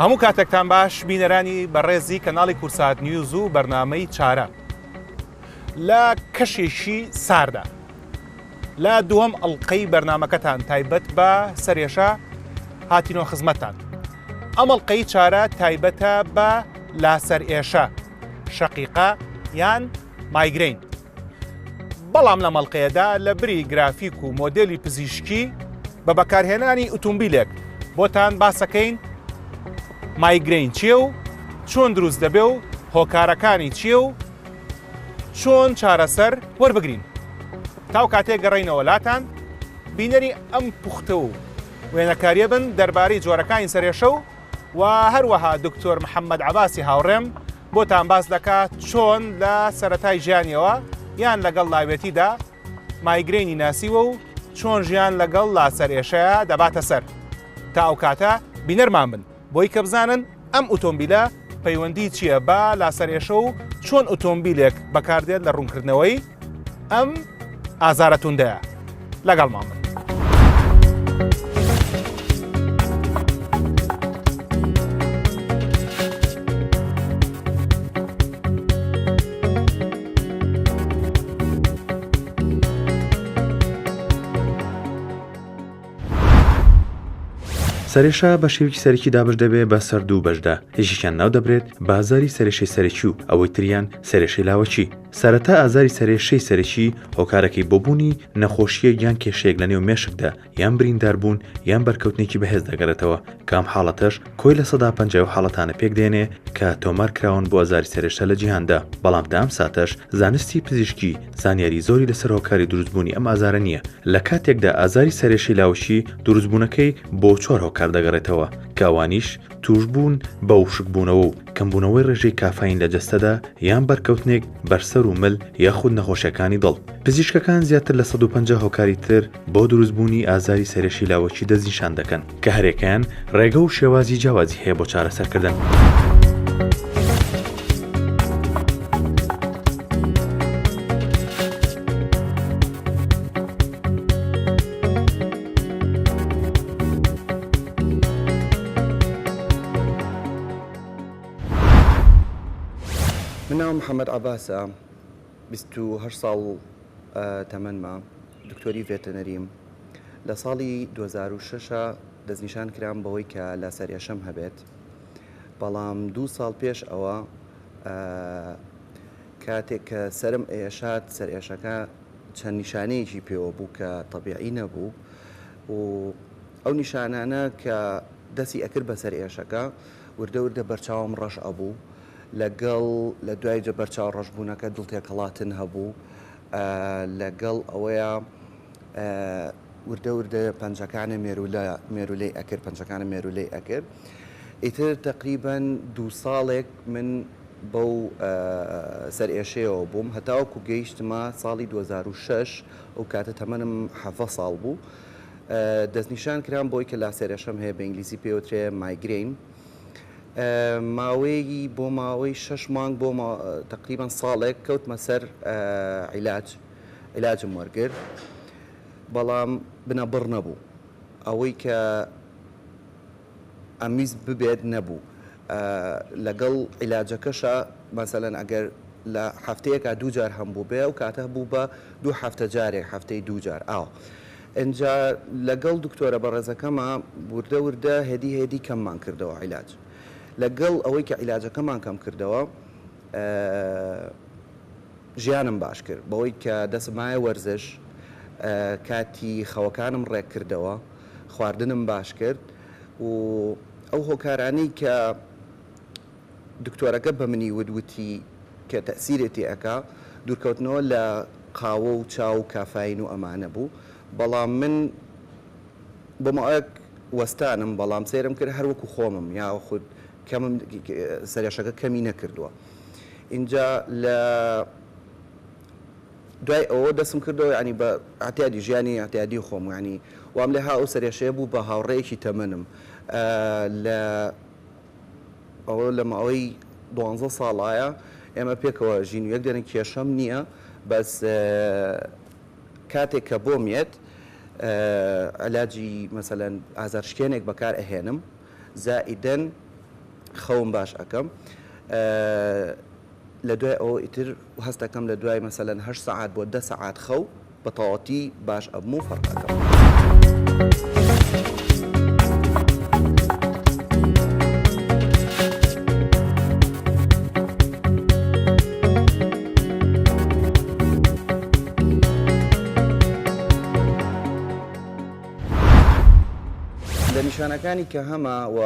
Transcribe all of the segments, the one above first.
هەموو کاتێکتان باش بینەرانی بەڕێزی کەناڵی کورسات نیوز و بەرنامەی چارە. لە کەشێکی ساردا لە دووەم ئەڵقەی بەرنامەکەتان تایبەت بە سەرێشە هاتینۆ خزمەتتان. ئەم ئەڵقەی چارە تایبەتە بە لاسەرئێشە، شەقیقە یان مایگرین. بەڵام لە مەڵقەیەدا لە بری گرافیک و مۆدێلی پزیشکی بە بەکارهێنانی ئۆتۆمبیلێک بۆتان باسەکەین مایگرین چییە و چۆن دروست دەبێ و هۆکارەکانی چییە و چۆن چارەسەر وەربگرین. تاو کاتێک گەڕێینەوە لاتان بینەری ئەم پوختە و وێنەکاریە بن دەربارەی جۆرەکانی سەرێشە و هەروەها دکتۆر محەممەد عەباسی هاوڕێم بۆتان باس دەکات چۆن لە سەرەتای ژیانیەوە یان لەگەڵ لاوێتیدا مایگرینی ناسیوە و چۆن ژیان لەگەڵ لاسەرئێشەیە دەباتە سەر. تا ئەو کاتە بینەرمان بن بۆی کە بزانن ئەم ئۆتۆمبیلە پەیوەندی چییە بە لاسەرئێشە و چۆن ئۆتۆمبیلێک بەکاردێت لە ڕوونکردنەوەی ئەم ئازارە توندەیە. لەگەڵمان بن. سەرێشە بە شێوکی سەرەکی دابش دەبێت بە سەر دوو بەشدا، هێشتیان ناو دەبرێت بازاری سەرێشەی سەرەکی و ئەوەی تریان سەرێشەی لاوەچی. سەرەتا ئازاری سەرێشەی سەرەکی هۆکارەکەی بۆبوونی نەخۆشیە یان کێشەیەک لە نێو مێشکدا یان برینداربوون یان بەرکەوتنێکی بەهێز دەگەڕێتەوە. کام حاڵەتەش کۆی لە 150 حاڵەتانە پێک دێنێ کە تۆمار کراون بۆ ئازاری سەرێشە لە جیهاندا. بەڵام دام ساتەش زانستی پزیشکی زانیاری زۆری لەسەر هۆکاری دروستبوونی ئەم ئازارە نییە. لە کاتێکدا ئازاری سەرێشەی لاوەچی دروستبوونەکەی بۆ 4 هۆکار دەگەڕێتەوە کە ئەوانیش توشبوون بە وشکبوونەوە و کەمبوونەوەی ڕێژەی کافین لە جەستەدا یان بەرکەوتنێک بەرسەر و مل یاخود نەخۆشیەکانی دڵ. پزیشکەکان زیاتر لە 150 هۆکاری تر بۆ دروستبوونی ئازاری سەرێشەی لاوەچی دەستنیشان دەکەن کە هەرێکیان ڕێگە و شێوازی جیاوازی هەیە بۆ چارەسەرکردن. من ناوم محەممەد عەباسە، 28 ساڵ تەمەنمە، دکتۆری ڤێتەنەریم. لە ساڵی 2006 دەستنیشان کرام بەوەی کە لاسەرئێشەم هەبێت. بەڵام 2 ساڵ پێش ئەوە کاتێک کە سرم ئێشات سەرئێشەکە چەند نیشانەیەکی پێوە بوو کە تەبیعی نەبوو و ئەو نیشانانە کە دەستی ئەکرد بە سەرئێشەکە وردە وردە بەرچاوم ڕەش ئەبوو. لەگەڵ لە دوای جە بەرچاو ڕەشبوونەکە دڵتێکەڵاتن هەبوو، لەگەڵ ئەوەیە وردە وردە پەنجەکانە مێرولەی ئەکرد، پەنجەکانە مێرولەی ئەکرد. ئیتر تقریباً 2 ساڵێک من بەو سەرئێشەیەوە بووم هەتاوەکو گەیشتمە ساڵی 2006 ئەو کاتە تەمەنم 7 ساڵ بوو. دەستنیشان کرام بۆی کە لاسەرئێشەم هەیە، بە ئینگلیزی پێوترێ مایگرین. ماوەیەکی بۆ ماوەی 6 مانگ بۆ تقریباً ساڵێک کەوتمە سەر عیلاجم وەرگرت، بەڵام بنەبڕ نەبوو. ئەوەی کە ئەمیز ببێت نەبوو. لەگەڵ عیلاجەکەشە مەسەلەن ئەگەر لە هەفتەیەکە 2 جار هەم بوو بێ و کاتە بوو بە 2 هەفتە جارێک، هەفتەی 2 جار. ئەنجا لەگەڵ دکتۆرە بەڕێزەکەمە وردە وردە هێدی کەممان کردەوە عیلاج. لەگەڵ ئەوەی کە عیلاجەکەمان کەم کردەوە ژیانم باش کرد بەوەی کە دەسمایە وەرزش، کاتی خەوەکانم ڕێک کردەوە، خواردنم باش کرد و ئەو هۆکارانەی کە دکتۆرەکە بە منی ودوتی کە تەسیرێتی ئەکا دوورکەوتنەوە لە قاوە و چاو و کافین و ئەمانە بوو. بەڵام من بۆ ماوەیەک وەستانم، بەڵام سێرم کرد هەروەکو خۆمم یاخود سەرێشەکە کەمی نەکردووە. اینجا لە دوای ئەوە دەستم کردەوە ینی بە ئاعتیادی ژیانی ئاعتیادی خۆم، ینی وام لێ ئەو سەرێشەیە بوو بە هاوڕێیەکی تەمەنم لە ئەوە لە ماوەی 12 ساڵایە ئێمە پێکەوە ژین و یەک دەنە کێشەم نییە، بەس کاتێک کە بۆمێت علاجی مەسەلەن ئازارشکێنێک بەکار ئەهێنم زائیدەن خەوم باش ئەەکەم لە دوای ئەوە ئیتر هەستەکەم لە دوای مەسەلەن 8 ساعات بۆ 10 ساعات خەو بە تەواوەتی باش ئەبم و فەرقەکەم. لە نیشانەکانی کە هەمە و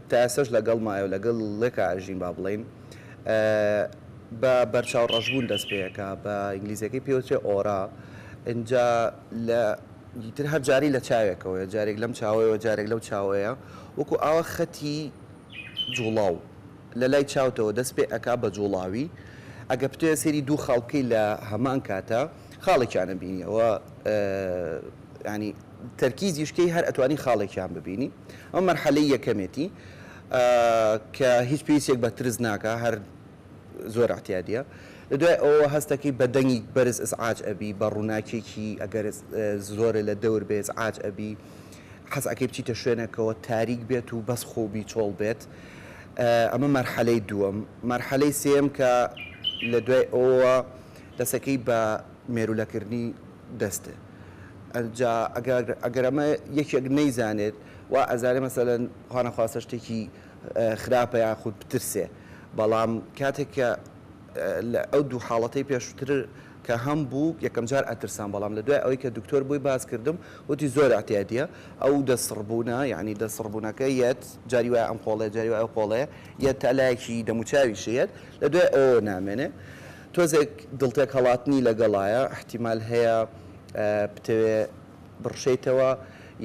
تا ئێسش لەگەڵ مایە و لەگەڵ لێکە ئاژین با بڵێن بە بەرچاو ڕەشبوون دەست پێەکە بە ئینگلیزیەکەی پێوترێ ئۆرا اینجا لە دیتر هەر جاری لە چاوێکەوەی جارێک لەم چاوەیەوە جارێک لەو چاوەیە وەکو ئاوە خەتی جوڵاو لە لای چاوتەوە دەست پێ ئەکا بە جوڵاوی ئەگە پتوێ سێری دوو خاڵکەی لە هەمان کاتە خاڵێکیانە بینیەوە ینی تەرکیزیشکەی هەر ئەتوانی خاڵێکیان ببینی ئەم مەرحەلەی یەکەمێتی کە هیچ پێویستێک بە ترس ناکە هەر زۆر احتیادیە لە دوای ئەوە هەستەکەی بە دەنگی بەرز ئسعاج ئەبی بە ڕووناکێکی ئەگەر زۆرە لە دەور بێ ئسعاج ئەبی حەزەکەی بچیتە شوێنێکەوە تاریک بێت و بەس خۆبی چۆڵ بێت ئەمە مەرحەلەی دووەم مەرحەلەی سێم کە لە دوای ئەوە دەسەکەی بە مێرولەکردنی دەستە ئەگەر ئەمە یەکێک نەیزانێت و ئەزارێ مەسەلەن خانەخواستە شتێکی خراپە یاخود بترسێ بەڵام کاتێک کە ئەو دوو حاڵەتەی پێشتر کە هەم بوو یەکەم جار ئەترسان بەڵام لە دوای ئەوەی کە دکتۆر بووی باز کردم وتی زۆر احتیادیە ئەو دەسڕبوونە یعنی دەسڕبوونەکە یەت جاری وایە ئەم قۆڵێ جاری وایە قۆڵەیە یەت تەلایەکی دەموچاوی شێت لە دوای ئەوە نامێنێ تۆزێک دڵتێک هەڵاتنی لەگەڵایە احتیمال هەیە بتەوێ بڕشەیتەوە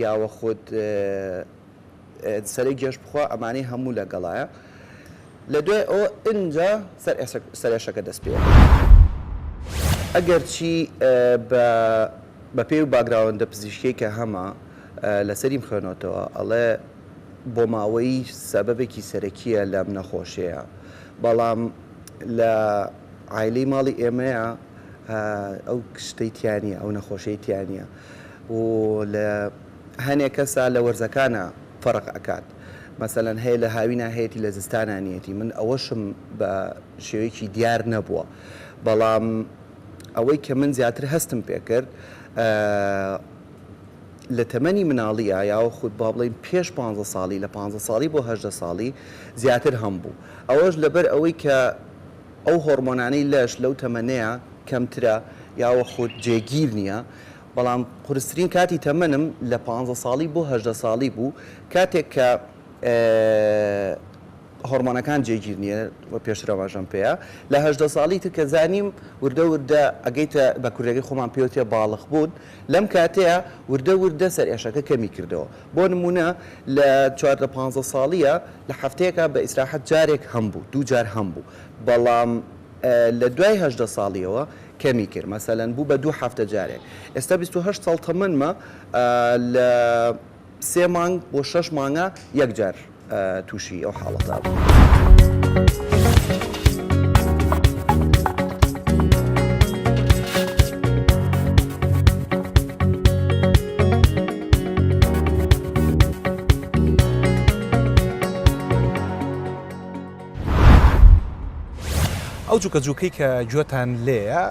یاوە خۆت سەرەی گەشت بخوا ئەمانەی هەموو لەگەڵایە لە دوای ئەوە ئینجا سەرێشەکە دەست پێ ئەگەر چی بە پێی و باگراوەندە پزیشکی کە هەمە لەسەریم خوێنەوەتەوە ئەڵێ بۆ ماوەی سەبەبێکی سەرەکیە لەم نەخۆشەیە بەڵام لە عایلەی ماڵی ئێمەیە ئەو شتەیتیانە ئەو نەخۆشەیتیانە و لە هەنێک کەسا لە وەرزەکانە فەرق ئەکات مەسەلەن هەیە لە هاوینە هەیەی لە زستانانیەتی من ئەوەشم بە شێوەیەکی دیار نەبووە بەڵام ئەوەی کە من زیاتر هەستم پێکرد لە تەمەنی مناڵیە یاوە خودت با بڵێن پێش 15 ساڵی لە 15 ساڵی بۆ 18 ساڵی زیاتر هەم بوو ئەوەش لەبەر ئەوەی کە ئەو هۆرمۆنانەی لەش لەو تەمەنەیە کەمترە یاوە خۆت جێگیر نییە بەڵام قورسترین کاتی تەمەنم لە 15 ساڵی بۆ 18 ساڵی بوو کاتێک کە هۆرمۆنەکان جێگیر نییە پێشرەوەژەم پێەیە لە 18 ساڵی تر کە زانیم وردە وردە ئەگەیتە بە کوورەکەی خۆمان پێوتێ باڵغ بوون لەم کاتەیە وردە وردە سەرئێشەکە کەمی کردەوە بۆ نمونە لە 15 ساڵیە لە هەفتەیەکە بە ئیسراحەت جارێک هەم بوو دوو جار هەم بوو بەڵام لە دوای 18 ساڵیەوە کەمی کرد مەسەلەن بوو بە دوو هەفتە جارێک ئێستا 28 ساڵ تەمەنمە لە 3 مانگ بۆ 6 مانگە یەک جار تووشی ئەو حاڵەتە بوو. ئەو جوکەجووکەی کە گوێتان لێیە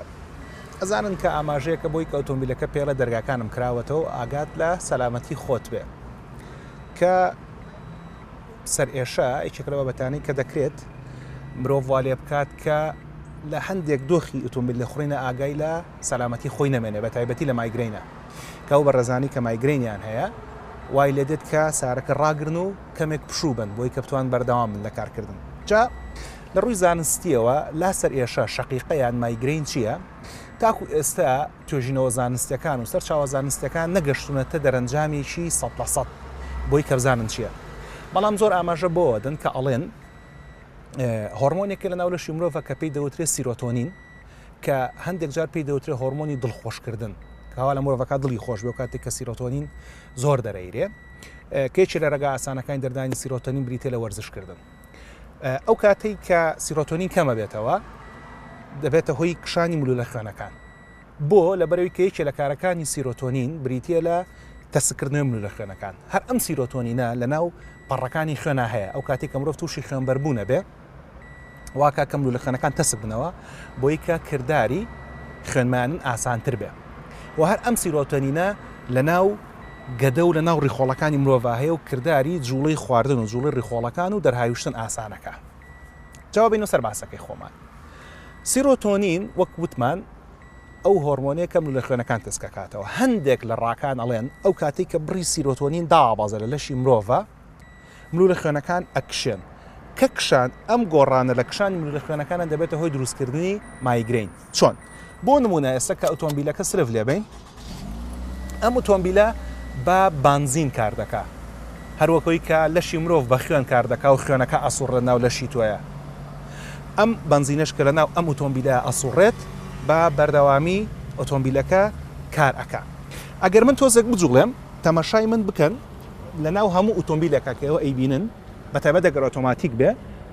ئەزانن کە ئاماژەیەکە بۆی کە ئۆتۆمبیلەکە پێڵە دەرگاکانم کراوەتەوە ئاگات لە سەلامەتی خۆت بێ کە سەرئێشە ئەیچێک لە بابەتانی کە دەکرێت مرۆڤ وا لێ بکات کە لە هەندێک دۆخی ئۆتۆمبیل لە خوڕینە ئاگای لە سەلامەتی خۆی نەمێنێ بە تایبەتی لە مایگرینە کە ئەو بەڕێزانی کە مایگرینیان هەیە وای لێ دێت کە سارەکە ڕاگرن و کەمێک پشوو بن بۆی کە بتوان بەردەوام بن لە کارکردن جا لە ڕووی زانستیەوە لا سەرئێشە شەقیقەیان مایگرین چییە تاکو ئێستا توێژینەوە زانستیەکان و سەرچاوە زانستیەکان نەگەشتونەتە دەرەنجامیشی 100% بۆی کە بزانن چییە بەڵام زۆر ئاماژە بۆ دن کە ئەڵێن هۆرمۆنێکە لە ناولەشی مرۆڤە کە پێی دەوترێت سیرۆتۆنین کە هەندێک جار پێی دەوترێت هۆرمۆنی دڵخۆشکردن کەوا لە مرۆڤەکە دڵی خۆش بێ و کاتێک کە سیرۆتۆنین زۆر دەرەیرێ کێکی لە ڕێگا ئاسانەکانی دەردانی سیرۆتۆنین بریتێ لە وەرزشکردن ئەو کاتەی کە سیرۆتۆنین کەمە بێتەوە دەبێتە هۆی کشانی مولولە خوێنەکان بۆ لەبەرەوەی کە یەکێ لە کارەکانی سیرۆتۆنین بریتە لە تەسکردنەوە ملوولە خوێنەکان هەر ئەم سیرۆتۆنینە لە ناو پەڕەکانی خوێنە هەیە ئەو کاتێک کە مرۆڤ تووشی خوێنبەربوونە بێ واکە کە ملوولە خوێنەکان تەسک بنەوە بۆی کە کردداری خوێنمانن ئاسانتر بێ و هەر ئەم سیرۆتۆنینە لە ناو گەدە و لە ناو ڕیخۆڵەکانی مرۆڤ هەیە و کردداری جوڵەی خواردن و جوڵی ڕیخۆڵەکان و دەرهاویشتن ئاسانەکە جوابین و سەر باسەکەی خۆمان سیرۆتۆنین وەک وتمان ئەو هۆرمۆنەیە کە ملوولە خوێنەکان تسکەکاتەوە هەندێک لە ڕاکان ئەڵێن ئەو کاتێک کە بڕی سیرۆتۆنین دابازە لە لەشی مرۆڤە ملوولە خوێنەکان ئەکشێن کە کشان ئەم گۆڕانە لە کشانی ملوولە خوێنەکانە دەبێتە هۆی دروستکردنی مایگرین چۆن بۆ نمونە ئێستا کە ئۆتۆمبیلەکە سرف لێبین ئەم ئۆتۆمبیلە بە بانزین کار دەکا هەروەکۆی کە لەشی مرۆڤ بە خوێن کار دەکا و خوێنەکە ئەسوڕە ناو لەشی تۆیە ئەم بنزینش کە لە ناو ئەم ئۆتۆمبیلە ئەسوڕێت بە بەردەوامی ئۆتۆمبیلەکە کار ئەکا ئەگەر من تۆزێک بجوڵێم تەمەشای من بکەن لە ناو هەموو ئۆتۆمبیلەکە کە ئێوە ئەیبینن بەتایبەت دەگەر ئۆتۆماتیک بێ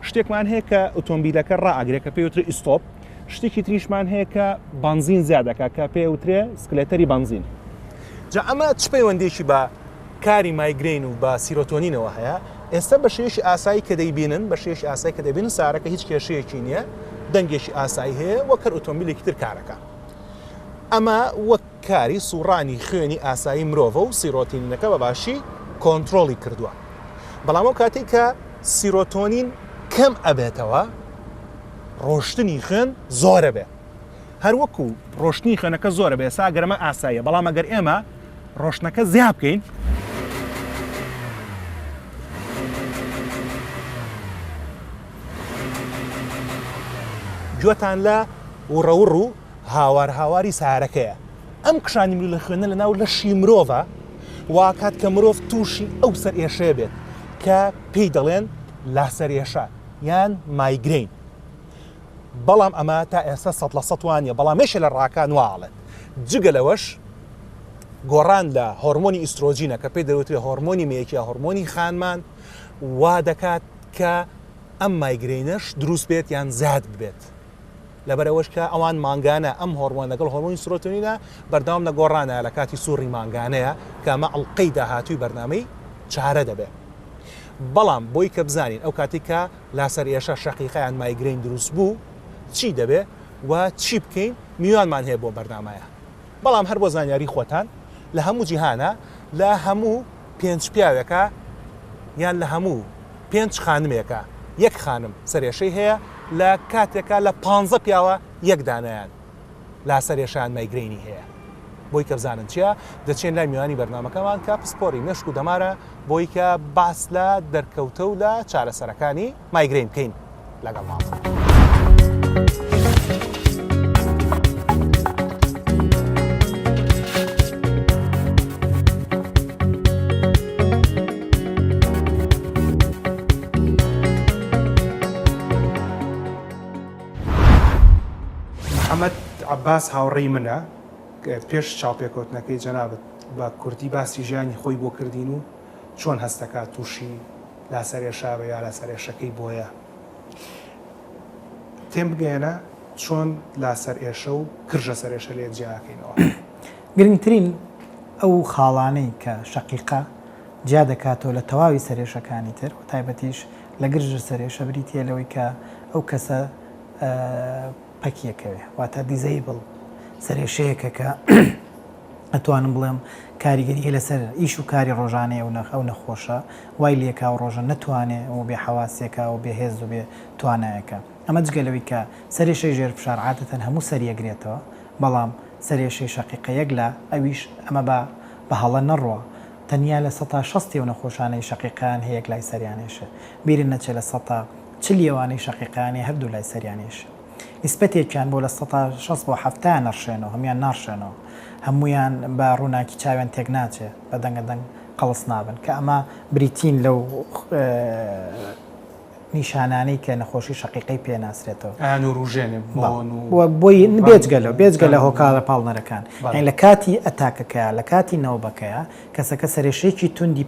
شتێکمان هەیە کە ئۆتۆمبیلەکە ڕائگرێت کە پێوترێ ئیستۆپ شتێکی تریشمان هەیە کە بنزین زیادەکە کە پێوترێ سکلێتەری بنزین جا ئەمە چ پەیوەندێکی بە کاری مایگرین و بە سیرۆتۆنینەوە هەیە ئێستا بە شێشی ئاسایی کە دەیبینن بە شێشی ئاسایی کە دەبینن سارەکە هیچ کێشەیەکی نییە دەنگێکی ئاسایی هەیە وەکە ئۆتۆمبیلێکی تر کارەکە ئەمە وەک کاری سوڕانی خوێنی ئاسایی مرۆڤە و سیرۆتۆنینەکە بە باشی کۆنتترۆلی کردووە بەڵام ئەو کاتێک کە سیرۆتۆنین کەم ئەبێتەوە ڕۆشتنی خوێن زۆرە بێ هەروەکو ڕۆشتنی خوێنەکە زۆرە بێ ئێستا گەرمە ئاساییە بەڵام ئەگەر ئێمە ڕۆشنەکە زیاد بکەین گوێتان لە وڕەوڕ و هاواری سارەکەیە ئەم کشانی ملوولە خوێنە لە ناو لەشی مرۆڤە واکات کە مرۆڤ تووشی ئەو سەر ئێشەیە بێت کە پێی دەڵێن لاسەر ئێشە یان مایگرین بەڵام ئەمە تا ئێستا 100% وانە بەڵام مێشە لە ڕاکان واڵێت جگە لەوەش گۆڕان لە هۆرمۆنی ئیسترۆجینە کە پێی دەوترێت هۆرمۆنی مەیەکی هۆرمۆنی خانمان وا دەکات کە ئەم مایگرینەش دروست بێت یان زیاد بێت لەبەرەوەش کە ئەوان مانگانە ئەم هۆرمۆن لەگەڵ هۆرمۆنی سیرۆتۆنینە بەردەوام لە گۆڕانە لە کاتی سووڕی مانگانەیە کە ئەمە ئەڵقەی داهاتووی بەرنامەی چارە دەبێت بەڵام بۆی کە بزانین ئەو کاتی کە لاسەر ئێشە شەقیقەیان مایگرین دروست بوو چی دەبێت و چی بکەین میوانمان هەیە بۆ بەرنامەیە بەڵام هەر بۆ زانیاری خۆتان لە هەموو جیهانە لە هەموو 5 پیاوێکە یان لە هەموو 5 خانمێکە یەک خانم سەرێشەی هەیە لە کاتێکە لە 15 پیاوە یەک دانیان لاسەرێشان مایگرینی هەیە بۆی کە بزانن چیە دەچێن لای میوانی بەرنامەکەمان کە پسپۆری مێشک و دەمارە بۆی کە باس لە دەرکەوتە و لە چارەسەرەکانی مایگرین بکەین لەگەڵ ماڵ. محەممەد عەباس هاوڕێی منە پێش چاوپێکەوتنەکەی جەنابەت بە کوردی باسی ژیانی خۆی بۆ کردین و چۆن هەستەکات تووشی لاسەرێشا بە یا لاسەرێشەکەی بۆیە تێم بگەێنە چۆن لاسەر ئێشە و کرژە سەرێشە لێ جیاکەینەوە. گرنگترین ئەو خاڵانەی کە شەقیقە جیا دەکاتەوە لە تەواوی سەرێشەکانی تر و تایبەتیش لە گرژە سەرێشە بریتە لەوەی کە ئەو کەسە پەکیەکەوێ واتە دیزەیبڵ سەرێشەیەکە کە ئەتوانم بڵێم کاریگەری لەسەر ئیش و کاری ڕۆژانەیە و ئەو نەخۆشە وای لێکا و ڕۆژە نەتوانێت و بێ حواسێکە و بێ هێز و بێ توانایەکە ئەمە جگەلەوەی کە سەرێشەی ژێر فشار عادەتەن هەموو سەریەگرێتەوە بەڵام سەرێشەی شەقیقە یەک لە ئەویش ئەمە بە هەڵە نەڕوە تەنیا لە 160 و نەخۆشانەی شەقیقان هەیەک لای سەریانێشە بیرن نەچێت لە 140 شەقیقانی هەردوو لای سەریانێشە نسبەتێکیان بۆ لە 160 بۆ 70 نەڕشێنەوە هەمیان ناڕشێنەوە هەمویان بە ڕووناکی چاوێن تێک ناچێت بە دەنگەدەنگ قەڵس نابن کە ئەمە بریتین لەو نیشانانەی کە نەخۆشی شەقیقەی پێناسرێتەوە بۆی بێجگە لە هۆکارە پاڵنەرەکان لە کاتی ئەتاکەکە لە کاتی نەوبەکەیە کەسەکە سەرێشەیەکی توندی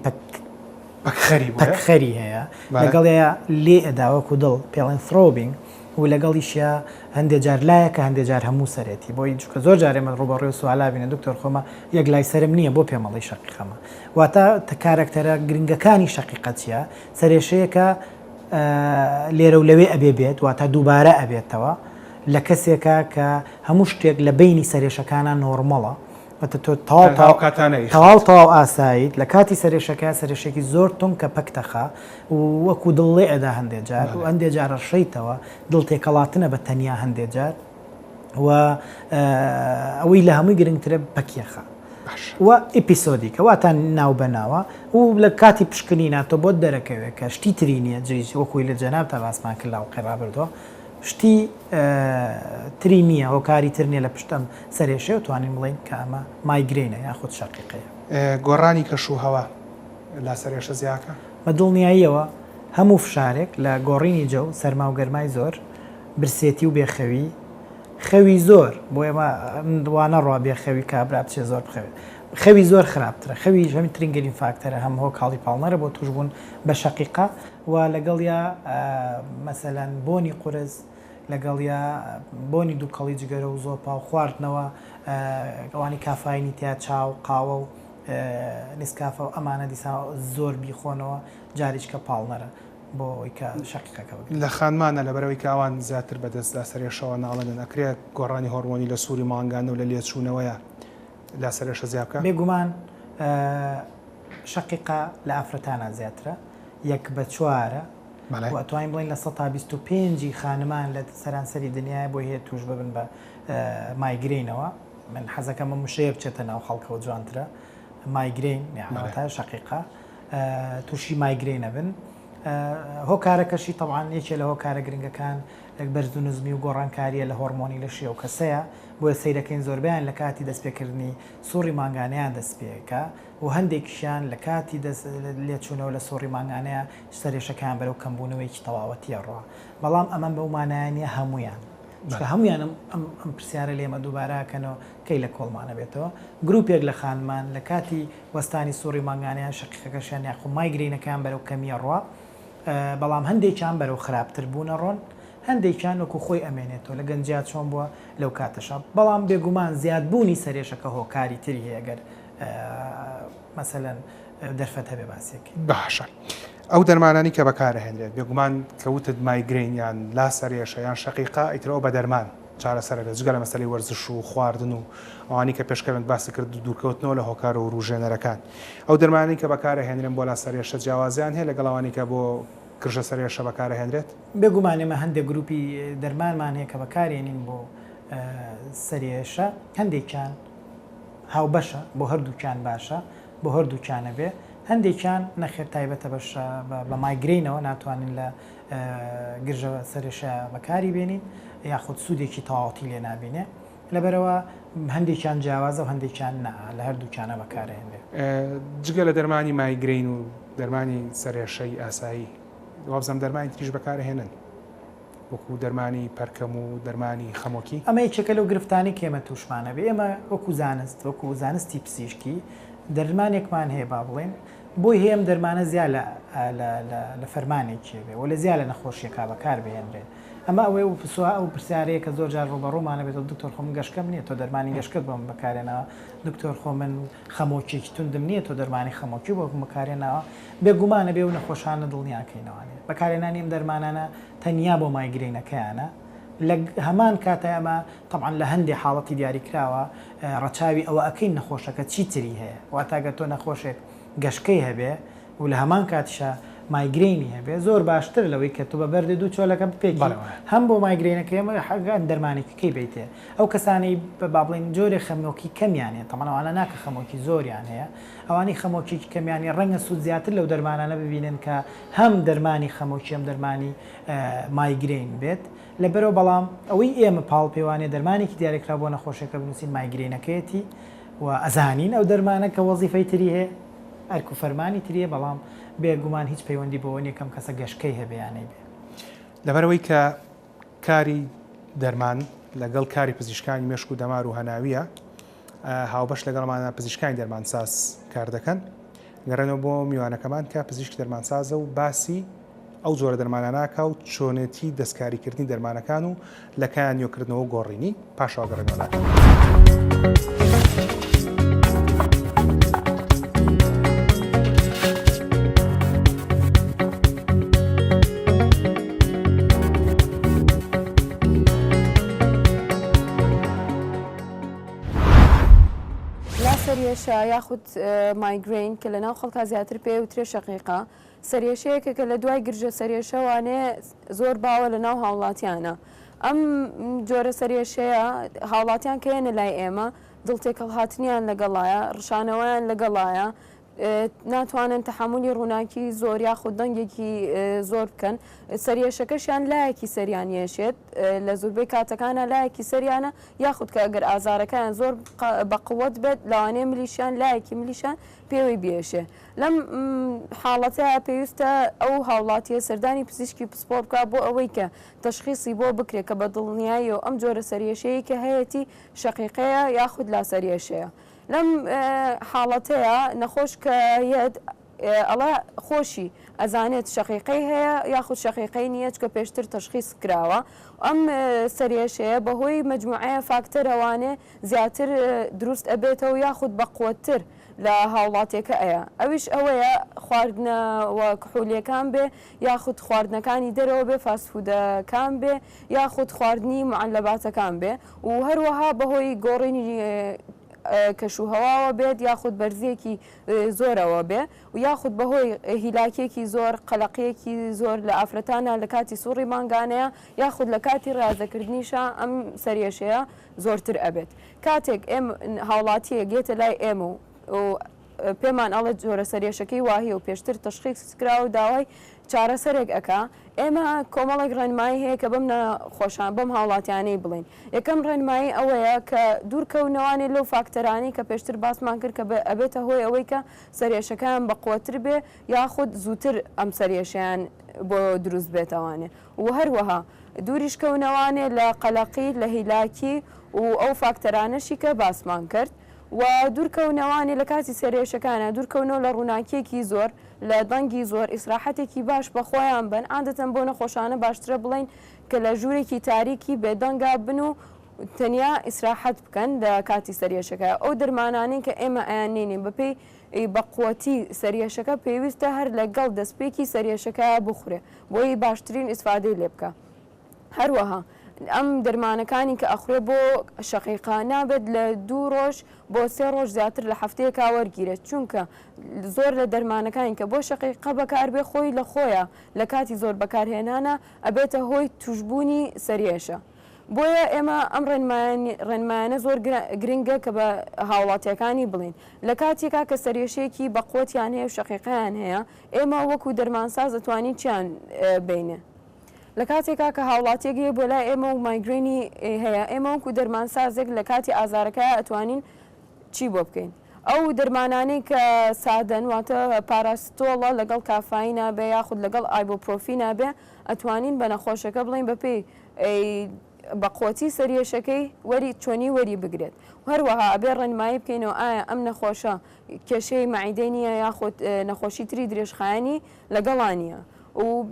پەکخەری هەیە لەگەڵەیە لێ ئەداوەکو دڵ پێڵێن فرۆبینگ و لەگەڵیشە هەندێک جار لایەکە هەندێک جار هەموو سەرێتی بۆی چکە زۆر جارێمە ڕوبەڕێ سوالابینە دکتۆر خۆمە یەک لای سرم نییە بۆ پێمەڵی شەقیقەمە واتە کارکتەرە گرنگەکانی شەقیقە چیە سەرێشەیەکە لێرە و لەوێ ئەبێ بێت واتە دووبارە ئەبێتەوە لە کەسێکە کە هەموو شتێک لە بینی سەرێشەکانە نۆرمەڵە تۆ تەواو ئاساییت لە کاتی سەرێشەکە سەرێشێکی زۆر تۆم کە پەکتەخە وەکو دڵێ ئەدا هەندێک جار و هەندێک جارە ڕشەیتەوە دڵ تێکەڵاتنە بە تەنیا هەندێک جار و ئەوەی لە هەمووی گرنگترە پەکیەخە و ئیپیسۆدیکە واتان ناو بەناوە و لە کاتی پشکنینە تۆ بۆ دەرەکەوێت کە شتی تری نییە جێژ وەکوی لە جەناب تا باسمان کرد لاو قێڕابردەوە شتی تری نییە هۆکاری تر نییە لە پشتم سەرێشێ و توانین بڵین کە ئەمە مایگرینە یاخود شەقیقەیە گۆڕانی کەشوهەوا لا سەرێشە زیاکە بە دڵنیاییەوە هەموو فشارێک لە گۆڕینی جە و سەرما و گەرمای زۆر برسێتی و بێخەوی خەوی زۆر بۆ ئێمە دوانە ڕوا بێخەوی کابرا بچێ زۆر بخەوێت خەوی زۆر خراپترە خەوی هەمی ترینگەرین فاکتەرە هەم هۆ کاڵی پاڵنەرە بۆ توشبوون بە شەقیقە و لەگەڵیا مەسەلەن بۆنی قورس لەگەڵیا بۆنی دوو کەڵی جگەرە و زۆپا و خواردنەوە ئەوانی کافاینی تیا چاو قاوە و نسکافە و ئەمانە دیسا زۆر بیخۆنەوە جاریچکە پاڵنەرە بۆ ئەوکە شەقیقەکە لە خانمانە لەبەرەوەی کاوان زیاتر بەدەستدا سەرێشەوە ناڵێنن ئەکرێت گۆڕانی هۆرمۆنی لە سووری مانگانە و لە لێچوونەوەیە لا سەرێشە زیابکە بێگومان شەقیقە لە ئافرەتانە زیاترە یەک بە چوارە ئەتوانین بڵین لە 125 خانمان لە سەرانسەری دنیای بۆ هەیە توش ببن بە مایگرینەوە من حەزەکەمە مشەیە بچێتە ناو خەڵکەوە جوانترە مایگرین تا شەقیقە تووشی مایگرینە بن هۆکارەکەشی تەڵعاان یەکێ لە هۆکارە گرنگەکان بەرز و نزمی و گۆڕانکاریە لە هۆرمۆنی لە شێ و کەسەیە بۆیە سەیرەکەین زۆربیان لە کاتی دەستپێکردنی سووری مانگانەیان دەستپێکە و هەندێکیشیان لە کاتی لێچوونەوە لە سووری مانگانەیە سەرێشەکان بەرەو کەمبوونەوەیکی تەواوەتیە ڕوە بەڵام ئەمە بە ومانایانە هەمویان هەمویانم ئەم پرسیارە لێمە دووبارەکەنەوە کەی لە کۆڵمانە بێتەوە گروپێک لە خانمان لە کاتی وەستانی سووری مانگانیان شەقیقەکەشیان یاخۆ مایگرینەکان بەرەو کەمیە ڕوە بەڵام هەندێکیان بەرەو خراپتر بوونە ڕۆن هەندێکیان وەکو خۆی ئەمێنێتەوە لە گەنجات چۆن بووە لەو کاتەشە بەڵام بێگومان زیادبوونی سەرێشەکە هۆکاری تری هەیە ئەگەر مەسەلەن دەرفەت هەبێ باسێکی باشە ئەو دەرمانانی کە بەکارهێنرێت بێگومان کەوتت مایگرین یان لا سەرێشە یان شەقیقا ئیترەوە بە دەرمان چارەسەرەکە جگە لە مەسەلەی وەرزش و خواردن و ئەوانی کە پێشکەوێت باسی کرد دوورکەوتنەوە لە هۆکار و ڕوژێنەرەکان ئەو دەرمانی کە بەکارهێنرێن بۆ لا سەرێشە جیاوازیان هەیە لەگەڵەوانی کە بۆ کرژە سەرێشە بەکارهێنرێت بێگومانێمە هەندێک گروپی دەرمانمان هەیە کە بەکارێنین بۆ سەرێشە هەندێکیان هاوبەشە بۆ هەردووکیان باشە بۆ هەردووکیانە بێ هەندێکیان نەخێر تایبەتە بەشە بە مایگرینەوە ناتوانین لە گرژە سەرێشە بەکاری بێنین یاخود سوودێکی تەواوەتی لێ نابینێ لەبەرەوە هەندێکیان جیاوازە و هەندێکیان لە هەردووکیانە بەکارهێنرێت جگە لە دەرمانی مایگرین و دەرمانی سەرێشەی ئاسایی وابزەم دەرمانی تریش بەکارهێنن وەکو دەرمانی پەرکەم و دەرمانی خەمۆکی ئەمە یەکێکە لەو گرفتانی کە ئێمە تووشمانە بێ ئێمە وەکو زانست وەکو زانستی پزیشکی دەرمانێکمان هەیە با بڵێن بۆی هەیەم دەرمانە زیاد لە فەرمانێکی بێ و لە زیاد لە نەخۆشیەکە بەکار بهێنرێت ئەمە ئەوەی و پسووا ئەو پرسیارەیە کە زۆر جار ڕوبەڕوومانە بێت دکتۆر خۆ من گەشتکەم نییە تۆ دەرمانی گەشتکرد بۆم بەکارێنەوە دکتۆر خۆ من خەمۆکیێکی توندم نییە تۆ دەرمانی خەمۆکی بۆ بەکارێنەوە بێگومانە بێ و نەخۆشانە دڵنیاکەینەوەێ بەکارێنانی ئەم دەرمانانە تەنیا بۆ مایگرینەکەیانە لە هەمان کاتە ئەمە طبعاً لە هەندێک حاڵەتی دیاریکراوە ڕەچاوی ئەوە ئەکەین نەخۆشەکە چی تری هەیە واتاگە تۆ نەخۆشێک گەشتکەی هەبێ و لە هەمان کاتیشە مایگرینی هەبێ زۆر باشتر لەوەی کە تۆ بە بەردە دوو چۆلەکە بپێکی هەم بۆ مایگرینەکە ئێمە حەگان دەرمانێکەکەی بیتێ ئەو کەسانەی با بڵێن جۆرێ خەمۆکی کەمیانێت تەمەنەوەوانە ناکە خەمۆکی زۆریان هەیە ئەوانی خەمۆکیی کەمیانی ڕەنگە سوود زیاتر لەو دەرمانانە ببینن کە هەم دەرمانی خەمۆکی ئەم دەرمانی مایگرین بێت لەبەرەوە بەڵام ئەوەی ئێمە پاڵ پێوانێ دەرمانێکی دیارێکرا بۆ نەخۆشیەکە بنووسین مایگرینەکەیەتی و ئەزانین ئەو دەرمانە کە وەزیفەی تری هەیە ئەرک و فەرمانی تریە بەڵام بێگومان هیچ پەیوەندی بەوە نیە کەم کەسە گەشتکەی هەبیانەی بێ لەبەرەوەی کە کاری دەرمان لەگەڵ کاری پزیشکانی مێشک و دەمار و هەناویە هاوبەش لەگەڵمانە پزیشکانی دەرمانساز کار دەکەن گەڕێنەوە بۆ میوانەکەمان کە پزیشکی دەرمانسازە و باسی ئەو جۆرە دەرماناناکە و چۆنێتی دەستکاریکردنی دەرمانەکان و لەکایان نوێکردنەوە گۆڕینی پاشاگەڕێنەوە. سەریێشە یاخود مایگرین کە لە ناو خەڵکا زیاتر پێ وترێ شەقیقا سەریێشەیەکە کە لە دوای گرژە سەریێشەوانێ زۆر باوە لە ناو هاوڵاتیانە. ئەم جۆرە سەریێشەیە هاوڵاتیان کەێنە لای ئێمە دڵتێکەڵ هاتنیان لەگەڵایە ڕشانەوەیان لەگەڵایە ناتوانن تەحملی ڕووناکی زۆر یاخود دەنگێکی زۆر بکەن سەریێشەکەشیان لایەکی سەریانیێشێت لە زۆربەی کاتەکانە لایەکی سەریانە یاخود کە ئەگەر ئازارەکەیان زۆر بەقوت بێت لەوانەیە ملیشیان لایەکی ملیشان پێوەی بێشێ. لەم حاڵەتەیە پێویستە ئەو هاوڵاتیە سەردانی پزیشکی پسپۆر بکە بۆ ئەوەی کە تەشخیصی بۆ بکرێت کە بە دڵنیایی و ئەم جۆرە سەریێشەیە کە هەیەی شەقیقەیە یاخود لا سەریێشەیە. لەم حاڵەتەیە نەخۆش کە یەت ئەڵە خۆشی ئەزانێت شەقیقەی هەیە یاخود شەقیقەی نیەت کە پێشتر تەشخیص کراوە. ئەم سەریێشەیە بەهۆی مجموعەیە فاکتەرەوانێ زیاتر دروست ئەبێتەوە یاخود بەقوتر لە هاوڵاتێکە ئەیە. ئەویش ئەوەیە خواردنەوە کحولیەکان بێ یاخود خواردنەکانی دەرەوە بێ فاسفودەکان بێ یاخود خواردنی معلەباتەکان بێ و هەروەها بەهۆی گۆڕینی کەشوهەواوە بێت یاخود بەرزیەکی زۆرەوە بێ و یاخود بەهۆی هیلاکێکی زۆر قەلەقیەکی زۆر لە ئافرەتانە لە کاتی سوڕی مانگانەیە یاخود لە کاتی ڕازەکردنیشە ئەم سەریێشەیە زۆرتر ئەبێت. کاتێک هاوڵاتیە گێتە لای ئێمە و پێمان ئەڵە جۆرە سەریێشەکەی واهی و پێشتر تەشخیص کرا و داوای چارەسەرێک ئەکا ئێمە کۆمەڵێک ڕێنمایی هەیە کە بەم نەخۆشان بەم هاوڵاتیانەی بڵین. یەکەم ڕێنمایی ئەوەیە کە دوورکەونەوانێ لەو فاکتەرانی کە پێشتر باسمان کرد کە ئەبێتە هۆی ئەوەی کە سەریێشەکان بەقوتر بێ یاخود زووتر ئەم سەریێشیان بۆ دروست بێتەوانێ و هەروەها دووریشکەونەوانێ لە قەلەقی لە هیلاکی و ئەو فاکتەرانەشی کە باسمان کرد و دوورکەونەوانی لە کاتی سەریێشەکانە دوورکەونەوە لە ڕووناکیەکی زۆر لە دەنگی زۆر ئیسراحەتێکی باش بە خۆیان بن عادەتەن بۆ نەخۆشانە باشترە بڵین کە لە ژوورێکی تاریکی بێدەنگا بن و تەنیا ئیسراحەت بکەن لە کاتی سەریێشەکە. ئەو دەرمانانی کە ئێمە ئەیانێنین بەپێی بەقوەتی سەریێشەکە پێویستە هەر لەگەڵ دەستپێکی سەریێشەکە بخورێ بۆی باشترین ئیسفادەی لێ بکە. هەروەها ئەم دەرمانەکانی کە ئەخورێ بۆ شەقیقا نابێت لە 2 ڕۆژ بۆ 3 ڕۆژ زیاتر لە هەفتەیەکا وەرگیرێت چونکە زۆر لە دەرمانەکانی کە بۆ شەقیقا بەکار بێ خۆی لە خۆیە لە کاتی زۆر بەکارهێنانە ئەبێتە هۆی توشببوونی سەریێشە. بۆیە ئێمە ئەم ڕێنمایانە زۆر گرنگە کە بە هاوڵاتیەکانی بڵین لە کاتێکا کە سەریێشەیەکی بەقوتیان هەیە و شەقیقیان هەیە ئێمە وەکو دەرمانساز دەتوانین چیان بینێ. لە کاتێکا کە هاوڵاتێکی بۆ لای ئێمە و مایگرێنی هەیە ئێمە وەکو دەرمانسازێک لە کاتی ئازارەکە ئەتوانین چی بۆ بکەین. ئەو دەرمانانەی کە سادەن واتە پاراستۆڵە لەگەڵ کافایی نابێ یاخود لەگەڵ ئایبۆپرۆفی نابێ ئەتوانین بە نەخۆشەکە بڵین بەپێی بەقوتی سەریێشەکەی وەری چۆنی وەری بگرێت. هەروەها ئەبێ ڕێنمایی بکەینەوە ئایا ئەم نەخۆشە کێشەی مەعیدەی نیە یاخود نەخۆشی تری درێژخایەنی لەگەڵانیە. و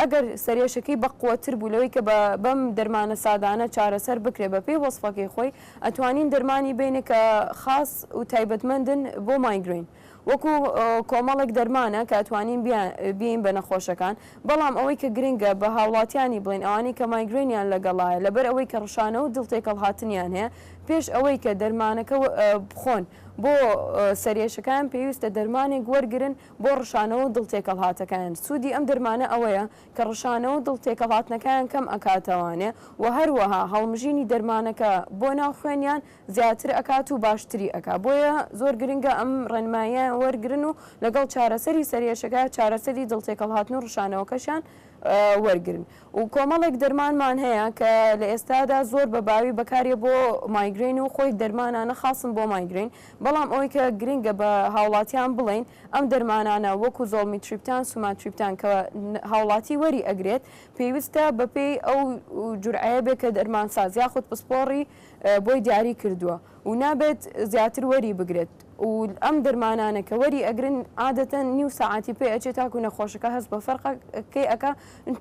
ئەگەر سەریێشەکەی بەقوتر بوو لەوەی کە بەم دەرمانە سادانە چارەسەر بکرێ بە پێی وەسفەکەی خۆی ئەتوانین دەرمانی بینێ کە خاص و تایبەتمەندن بۆ مایگرین وەکو کۆمەڵێک دەرمانە کە ئەتوانین بین بە نەخۆشەکان بەڵام ئەوەی کە گرنگە بە هاوڵاتیانی بڵین ئەوانی کە مایگرینیان لەگەڵایە لەبەر ئەوەی کە ڕشانە و دڵتێکەڵ هاتنیان هەیە پێش ئەوەی کە دەرمانەکە بخۆن بۆ سەریێشەکان پێویستە دەرمانێک وەرگرن بۆ ڕشانەوە دڵتێکەڵ هاتەکان. سوودی ئەم دەرمانە ئەوەیە کە ڕشانەوە دڵتێکەڵ هاتنەکان کەم ئەکاتەوانێ و هەروەها هەڵمژینی دەرمانەکە بۆ ناو خوێنیان زیاتر ئەکات و باشتری ئەکا. بۆیە زۆر گرنگە ئەم ڕێنمایە وەرگرن و لەگەڵ چارەسەری سەریێشەکە چارەسەری دڵتێکەڵ هاتن و ڕشانەوەکەشان وەرگرن. و کۆمەڵێک دەرمانمان هەیە کە لە ئێستادا زۆر بەباوی بەکارێ بۆ مایگرین و خۆی دەرمانانە خاصن بۆ مایگرین بەڵام ئەوەی کە گرنگە بە هاوڵاتیان بڵین ئەم دەرمانانە وەکو زۆڵمی تریپتان سوماتریپتان کە هاوڵاتی وەری ئەگرێت پێویستە بەپێی ئەو جورعەیە بێ کە دەرمانساز یاخود پسپۆڕی بۆی دیاری کردووە و نابێت زیاتر وەری بگرێت و ئەم دەرمانانە کە وەری ئەگرن عادەتەن نیو ساعتی پێ ئەچێت تاکو نەخۆشەکە هەست بە فەرقەکەی ئەکا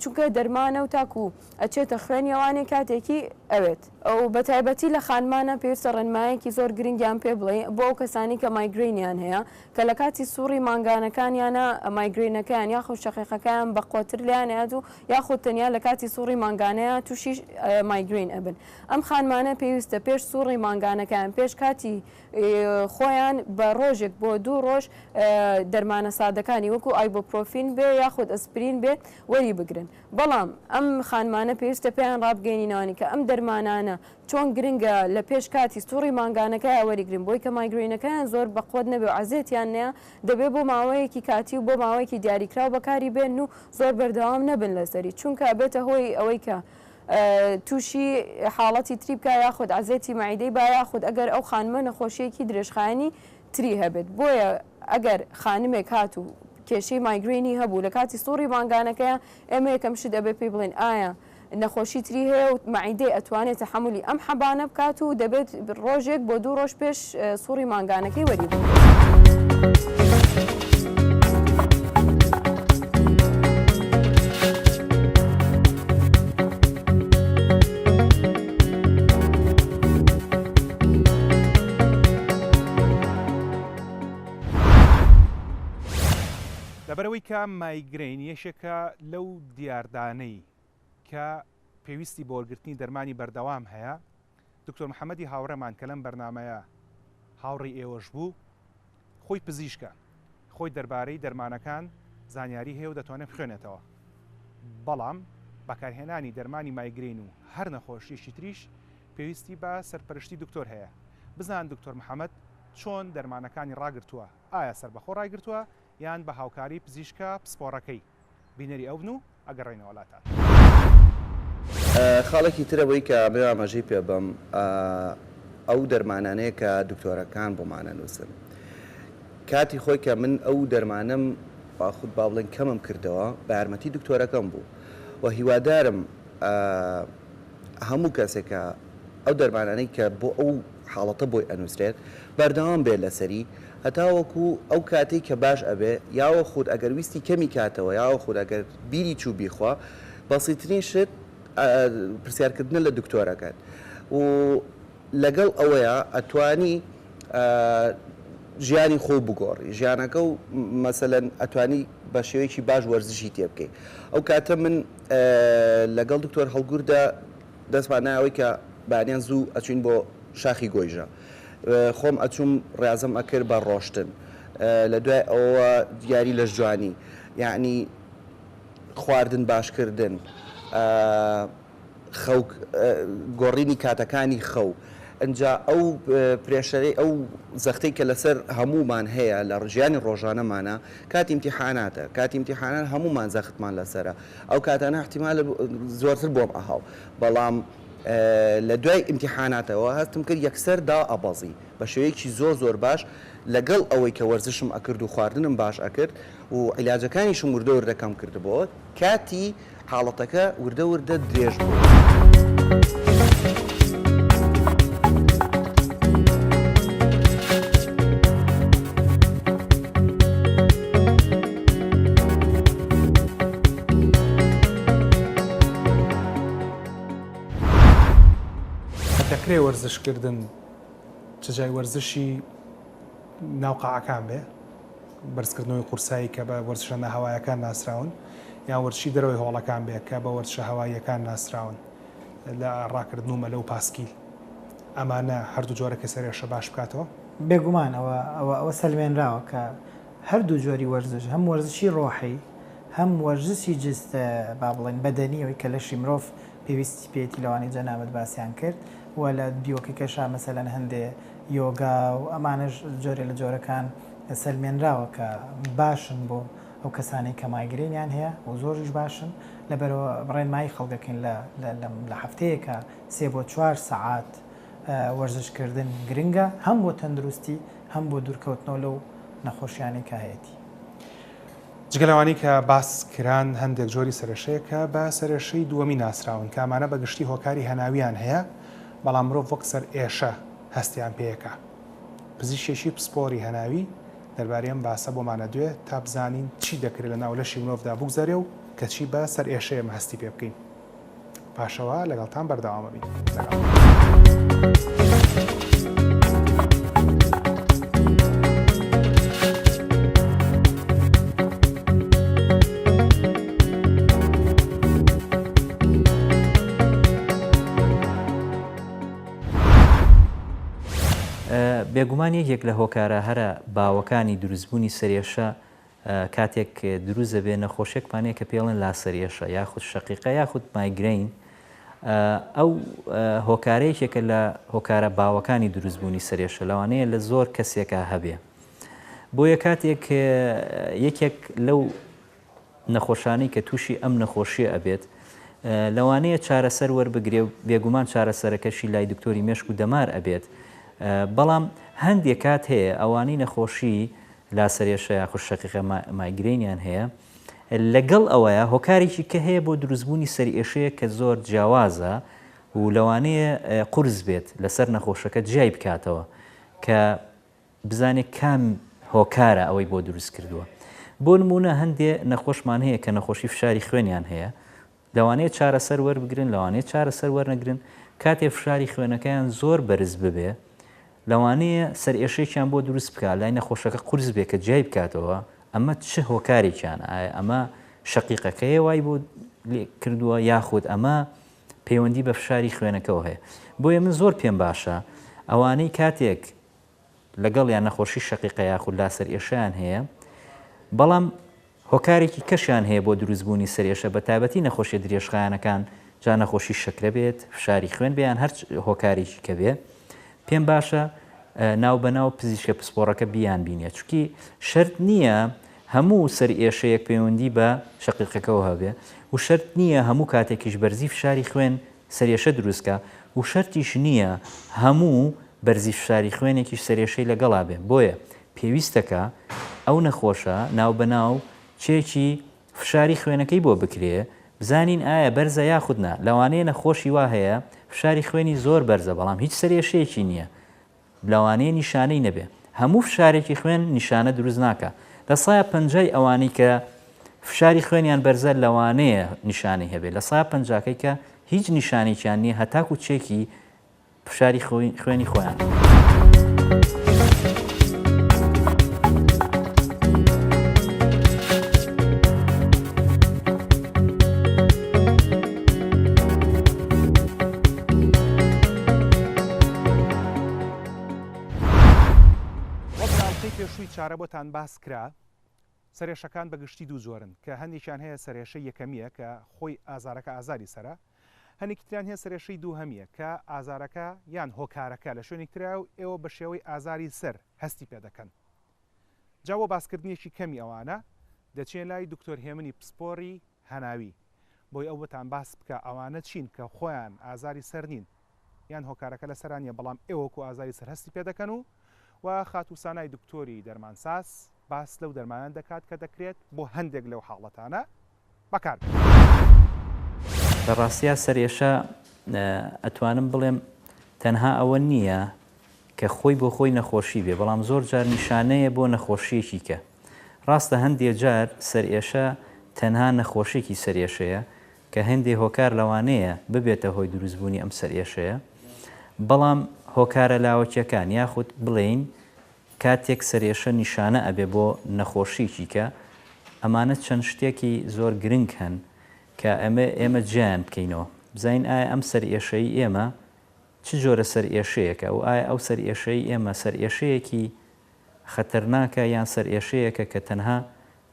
چونکە دەرمانە و تاکو ئەچێتە خوێنیەوانێ کاتێکی ئەوێت ئەو بە تایبەتی لە خانمانە پێویستە ڕێنمایەکی زۆر گرنگیان پێ بڵێ بۆ ئەو کەسانی کە مایگرینیان هەیە کە لە کاتی سووڕی مانگانەکانیانە مایگرینەکەیان یاخود شەقیقەکەیان بە قوتر لیانات و یاخود تەنیا لە کاتی سووڕی مانگانەیە تووشی مایگرین ئەبن ئەم خانمانە پێویستە پێش سووڕی مانگانەکان پێش کاتی خۆیان بە ڕۆژێک بۆ 2 ڕۆژ دەرمانە سادەکانی وەکو ئایبۆپرۆفین بێ یاخود ئەسپرین بێت وەری بگرن بەڵام ئەم خانمانە پێویستە پێیان ڕابگەینینەوەی کە ئەم دەرمانانە چۆن گرنگە لە پێش کاتی سووڕی مانگانەکە وەریگرن بۆی کە مایگرینەکەیان زۆر بەقوت نەبێ و عزیێتیان نیە دەبێت بۆ ماوەیەکی کاتی و بۆ ماوەیەکی دیاریکراو بەکاری بێن و زۆر بەردەوام نەبن لەسەری چونکە بێتە هۆی ئەوەی کە تووشی حاڵەتی تری بکە یاخود عزیێتی مەعیدەی با یاخود ئەگەر ئەو خانمە نەخۆشیەکی درێژخایانی تری هەبێت بۆیە ئەگەر خانمێک هات و کێشەی مایگرینی هەبوو لە کاتی سووڕی مانگانەکەیە ئێمە یەکەم شت دەبێت پێی بڵێن ئایا نەخۆشی تری هەیە و مەعیدەی ئەتوانێت تەحملی ئەم حەبانە بکات و دەبێت ڕۆژێک بۆ 2 ڕۆژ پێش سووڕی مانگانەکەی وەری بن. لەبەرەوەی کە مایگرین یەشێکە لەو دیاردانەی کە پێویستی بۆ وەرگرتنی دەرمانی بەردەوام هەیە دکتۆر محەممەدی هاوڕێمان کە لەم بەرنمەیە هاوڕێی ئێوەش بوو خۆی پزیشکە خۆی دەربارەی دەرمانەکان زانیاری هەیە و دەتوانێت بخوێنێتەوە بەڵام بەکارهێنانی دەرمانی مایگرین و هەر نەخۆشیشی تریش پێویستی بە سەرپەرشتی دکتۆر هەیە بزان دکتۆر محەممەد چۆن دەرمانەکانی ڕاگرتووە ئایا سەربەخۆ ڕاگرتووە یان بە هاوکاری پزیشکە پسپۆڕەکەی بینەری ئەو بن و ئەگەڕێنەوەڵاتان خاڵێکی ترەوەی کە بێ ئاماژەی پێ بم ئەو دەرمانانەیە کە دکتۆرەکان بۆمانە نووسن کاتی خۆی کە من ئەو دەرمانم خود با بڵێن کەمم کردەوە بە یارمەتی دکتۆرەکەم بوو و هیوادارم هەموو کەسێکە ئەو دەرمانانەی کە بۆ ئەو حاڵەتە بۆی ئەنووسرێت بەردەوام بێت لەسەری هەتاوەکو ئەو کاتی کە باش ئەبێ یاوە خود ئەگەر ویستی کەمی کاتەوە یاوە خود ئەگەر بیری چوو بیخوا بەسیترین شت پرسیارکردنە لە دکتۆرەکەت و لەگەڵ ئەوەیە ئەتوانی ژیانی خۆ بگۆڕی ژیانەکە و مەسەلەن ئەتوانی بە شێوەیەکی باش وەرزشی تێ بکەیت ئەو کاتە من لەگەڵ دکتۆر هەڵگوردا دەستمان ناوەی کە بانیان زوو ئەچین بۆ شاخی گۆیژە خۆم ئەچوم ڕازم ئەکرد بە ڕۆشتن لە دوای ئەوە دیاری لەش جوانی یعنی خواردن باشکردن گۆڕینی کاتەکانی خەو ئەجا ئەو پرێشەرەی ئەو زەختەی کە لەسەر هەمومان هەیە لە ڕژیانی ڕۆژانەمانە کاتی ئیمتیحاناتە کاتی ئیمتیحانات هەمومان زەختمان لەسرە ئەو کاتانە احتیمال زۆرتر بۆم ئەهاو بەڵام لە دوای ئیمتیحاناتەوە هەستم کرد یەکسەر دا ئەبەزی بە شێوەیەکی زۆر باش لەگەڵ ئەوەی کە وەرزشم ئەکرد و خواردنم باش ئەکرد و عیلاجەکانیشم وردە وردەکەم کردبەوە کاتی حاڵەتەکە وردە وردە درێژ بوو. دەکرێ وەرزشکردن چجای وەرزشی ناوقاعەکان بێ بەرزکردنەوەی قورسایی کە بە وەرزشە نەهەوایەکان ناسراون یان وەرزشی دەرەوەی هۆڵەکان بێ کە بە وەرزشە هەواییەکان ناسراون لە ڕاکردن و مەلە و پاسکیل ئەمانە هەردوو جۆرەکە سەرێشە باش بکاتەوە بێگومان ئەوە سەلمێنراوە کە هەردوو جۆری وەرزش هەم وەرزشی ڕۆحی هەم وەرزشی جست با بڵێن بەدەنیەوەی کە لەشی مرۆڤ پێویستی پێێتی لەوانی جەنابەت باسییان کرد و لە بیۆکەکەشا مەسەلەن هەندێ یۆگا و ئەمانش جۆرە لە جۆرەکان سەلمێنراوە کە باشن بۆ ئەو کەسانی کە مایگرێنیان هەیە و زۆریش باشن لەبەرەوە ڕێنمایی خەڵکەکەین لە هەفتەیەکە 3 بۆ 4 سەعات وەرزشکردن گرنگە هەم بۆ تەندروستی هەم بۆ دوورکەوتنەوە لەو نەخۆشیانی کە هەیەی. جگەلەوانی کە باس کران هەندێک جۆری سەرشەیە کە بە سەرشەی دووەمی ناسراون کە ئەمانە بەگشتی هۆکاری هەناویان هەیە بەڵام مرۆڤ وەک سەر ئێشە هەستیان پێیەکە پزیشکێکی پسپۆری هەناوی دەربارەی ئەم باسە بۆمانە دوێ تا بزانین چی دەکرێت لە ناو لەشی مرۆڤدا بگوزارێ و کە چی بە سەر ئێشەیە هەستی پێ بکەین. پاشەوە لەگەڵتان بەردەوامە بین. بێگومان یەکێک لە هۆکارە هەرە باوەکانی دروستبوونی سەرێشە کاتێک دروست دەبێت نەخۆشیێکمانەیە کە پێڵێن لاسەرێشە یاخود شەقیقە یاخود مایگرین ئەو هۆکارەیەکێکە لە هۆکارە باوەکانی دروستبوونی سەرێشە لەوانەیە لە زۆر کەسێکە هەبێ بۆیە کاتێک یەکێک لەو نەخۆشانەی کە تووشی ئەم نەخۆشیە ئەبێت لەوانەیە چارەسەر وەربگرێ و بێگومان چارەسەرەکەشی لای دکتۆری مێشک و دەمار ئەبێت بەڵام هەندێک کات هەیە ئەوانەی نەخۆشی لاسەرێشە یاخود شەقیقە مایگرینیان هەیە لەگەڵ ئەوەیە هۆکارێکی کە هەیە بۆ دروستبوونی سەرئێشەیە کە زۆر جیاوازە و لەوانەیە قورس بێت لەسەر نەخۆشەکە جیای بکاتەوە کە بزانێت کام هۆکارە ئەوەی بۆ دروست کردووە بۆ نمونە هەندێک نەخۆشمان هەیە کە نەخۆشی فشاری خوێنیان هەیە لەوانەیە چارەسەر وەربگرن لەوانەیە چارەسەر وەرنەگرن کاتێ فشاری خوێنەکەیان زۆر بەرز ببێ لەوانەیە سەرئێشەیەکیان بۆ دروست بکات لای نەخۆشەکە قورس بێ کە جای بکاتەوە ئەمە چه هۆکارێکیان ئایا ئەمە شەقیقەکەیە وای بۆ کردووە یاخود ئەمە پەیوەندی بە فشاری خوێنەکەەوە هەیە بۆیە من زۆر پێم باشە ئەوانەی کاتێک لەگەڵ یان نەخۆشی شەقیقە یاخود لاسەرئێشەیان هەیە بەڵام هۆکارێکی کەشیان هەیە بۆ دروستبوونی سەرئێشە بە تایبەتی نەخۆشیە درێژخایەنەکان جا نەخۆشی شەکرە بێت فشاری خوێن بێیان هەر هۆکارێکی کە بێ پێم باشە ناو بەناو پزیشکە پسپۆڕەکە بیان بینێ چونکی شەرت نییە هەموو سەرئێشەیەک پەیوەندی بە شەقیقەکەەوە هەبێ و شەرت نییە هەموو کاتێکیش بەرزی فشاری خوێن سەرێشە دروستکە و شەرتیش نییە هەموو بەرزی فشاری خوێنێکیش سەرێشەی لەگەڵا بێ بۆیە پێویستەکە ئەو نەخۆشە ناو بەناو چێکی فشاری خوێنەکەی بۆ بکرێ بزانین ئایا بەرزە یاخودنا لەوانەیە نەخۆشی وا هەیە فشاری خوێنی زۆر بەرزە بەڵام هیچ سەرێشەیەکی نییە لەوانەیە نیشانەی نەبێ هەموو فشارێکی خوێن نیشانە دروست ناکە لە سایە پەنجای ئەوانی کە فشاری خوێنیان بەرزە لەوانەیە نیشانەی هەبێ لە سایە پەنجاکەی کە هیچ نیشانێکیان نییە هەتاکو چێکی فشاری خوێنی خۆیان چارە بۆتان باس کرا سەرێشەکان بەگشتی دوو زۆرن کە هەندێکیان هەیە سەرێشە یەکەمیە کە خۆی ئازارەکە ئازاری سەرە هەندێکیان هەیە سەرێشەی دوو هەمیە کە ئازارەکە یان هۆکارەکە لە شوێنێکترا و ئێوە بە شێوەی ئازاری سەر هەستی پێ دەکەن جاوە باسکردنیەکی کەمی ئەوانە دەچێن لای دکتۆر هێمنی پسپۆڕی هەناوی بۆی ئەو بەتان باس بکە ئەوانە چین کە خۆیان ئازاری سەر نین یان هۆکارەکە لە سەرانیە بەڵام ئێوەکو ئازاری سەر هەستی پێ دەکەن و خاتوسانای دکتۆری دەرمانساس باس لەو دەرمانان دەکات کە دەکرێت بۆ هەندێک لەو حاڵەتانە بەکار لە ڕاستیا سەرێشە ئەتوانم بڵێم تەنها ئەوە نییە کە خۆی بۆ خۆی نەخۆشی بێ بەڵام زۆر جار نیشانەیە بۆ نەخۆشیەکی کە ڕاستە هەندێک جار سەرئێشە تەنها نەخۆشیێکی سەرئێشەیە کە هەندێک هۆکار لەوانەیە ببێتە هۆی دروستبوونی ئەم سەرئێشەیە بەڵام هۆکارە لاوەکیەکان یاخود بڵێین کاتێک سەرێشە نیشانە ئەبێ بۆ نەخۆشیکی کە ئەمانە چەند شتێکی زۆر گرنگ هەن کە ئێمە جیان بکەینەوە بزانین ئایا ئەم سەرئێشەی ئێمە چ جۆرە سەرئێشەیەکە و ئایا ئەو سەرئێشەی ئێمە سەرئێشەیەکی خەتەرناکە یان سەرئێشەیەکە کە تەنها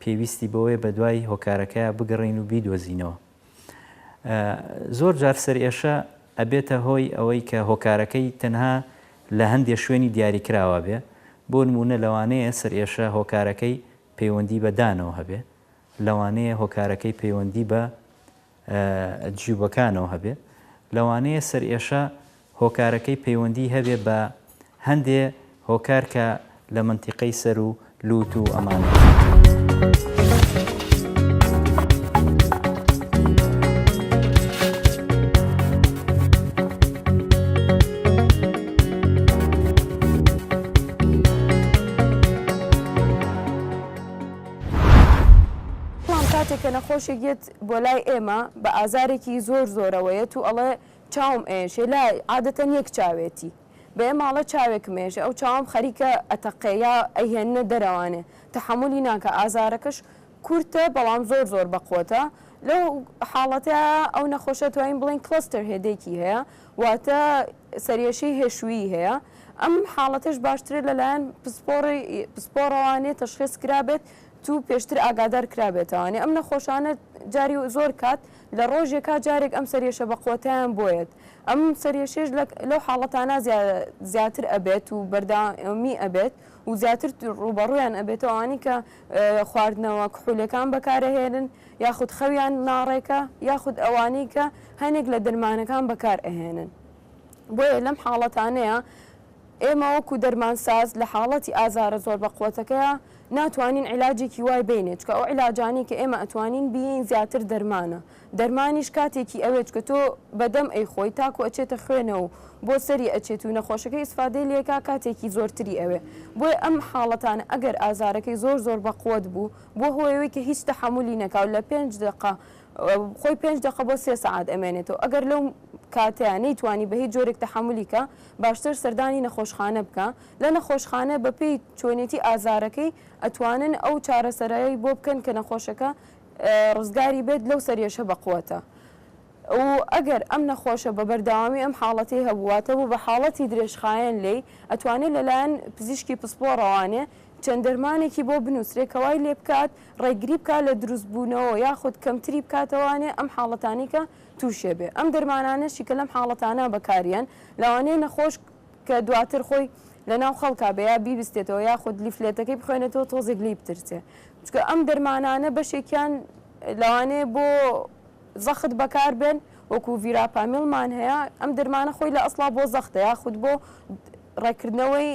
پێویستی بەوەی بە دوای هۆکارەکە بگەڕین و بیدۆزینەوە زۆر جار سەرئێشە ئەبێتە هۆی ئەوەی کە هۆکارەکەی تەنها لە هەندێک شوێنی دیاریکراوە بێ بۆ نمونە لەوانەیە سەرئێشە هۆکارەکەی پەیوەندی بە دانەوە هەبێ لەوانەیە هۆکارەکەی پەیوەندی بە جیوبەکانەوە هەبێ لەوانەیە سەرئێشە هۆکارەکەی پەیوەندی هەبێ بە هەندێ هۆکار کە لە منتیقەی سەر و لووت و ئەمانە کە نەخۆشێکێت بۆ لای ئێمە بە ئازارێکی زۆر زۆرەوەیە و ئەڵێ چاوم ئێشێ لای عادەتەن یەک چاوێتی بە ماڵە چاوێکمێژە ئەو چاوم خەریکە ئەتەقەیە ئەیهێنە دەروانێ تەحملی ناکە ئازارەکەش کورتە بەڵام زۆر بەقوتە لەو حاڵەتە ئەو نەخۆشە توانین بڵین کلستەر هێدێکی هەیە واتە سەرێشەی هێشووی هەیە ئەم حاڵەتش باشترێت لەلایەن پسپۆڕەوانێت تەشخیص کرابێت تو پێشتر ئاگادار کرابێتەوانێ ئەم نەخۆشانە جاری زۆر کات لە ڕۆژێکا جارێک ئەم سەرێشە بەقوتیان بۆیت ئەم سەرێشێش لەو حاڵەتانە زیاتر ئەبێت و بەردامی ئەبێت و زیاتر ڕوبەڕویان ئەبێتەوانی کە خواردنەوە کحولەکان بەکارەهێنن یاخود خەویان ناڕێکە یاخود ئەوانەی کە هەنێک لە دەرمانەکان بەکار ئەهێنن بۆیە لەم حاڵەتانەیە ئێمە وەکو دەرمانساز لە حاڵەتی ئازارە زۆر بەقوتەکەیە ناتوانین عیلاجێکی وای بینێت چکە ئەو عیلاجانی کە ئێمە ئەتوانین بین زیاتر دەرمانە دەرمانیش کاتێکی ئەوێت کە تۆ بەدەم ئەی خۆی تاکو ئەچێتە خوێنەوە بۆ سەری ئەچێت و نەخۆشەکەی ئیسفادەی لێکا کاتێکی زۆرتری ئەوێ بۆی ئەم حاڵەتانە ئەگەر ئازارەکەی زۆر بەقوت بوو بۆ هۆیەوەی کە هیچ تەحملی نەکاو لە 5 دقه خۆی 5 دقه بۆ 3 ساعت ئەمێنێتەوە ئەگەر لەو کاتیان نەیتوانی بە هیچ جۆرێک تەحملیکە باشتر سەردانی نەخۆشخانە بکە لە نەخۆشخانە بەپێی چۆنێتی ئازارەکەی ئەتوانن ئەو چارەسەرایی بۆ بکەن کە نەخۆشەکە ڕزگاری بێت لەو سەرێشە بەقوتە و ئەگەر ئەم نەخۆشە بە بەرداوامی ئەم حاڵەتی هەبواتە بوو بە حاڵەتی درێژخایەن لێ ئەتوانێت لەلایەن پزیشکی پسپۆڕەوانێ چەند دەرمانێکی بۆ بنووسێت کەوای لێ بکات ڕێگری بکات لە دروستبوونەوە یاخود کەمتری بکاتەوانێ ئەم حاڵەتانی کە تووشێ بێ ئەم دەرمانانەشی کە لەم حاڵەتانە بەکاریان لەوانەیە نەخۆش کە دواتر خۆی لە ناو خەڵکا بەیە بیبستێتەوە یاخود لیفلێتەکەی بخوێنێتەوە تۆزێک لی بترسێ چکە ئەم دەرمانانە بەشێکیان لەوانەیە بۆ زەخت بەکار بێن وەکو ڤیراپامیلمان هەیە ئەم دەرمانە خۆی لە ئەسڵا بۆ زەختە یاخود بۆ ڕێکردنەوەی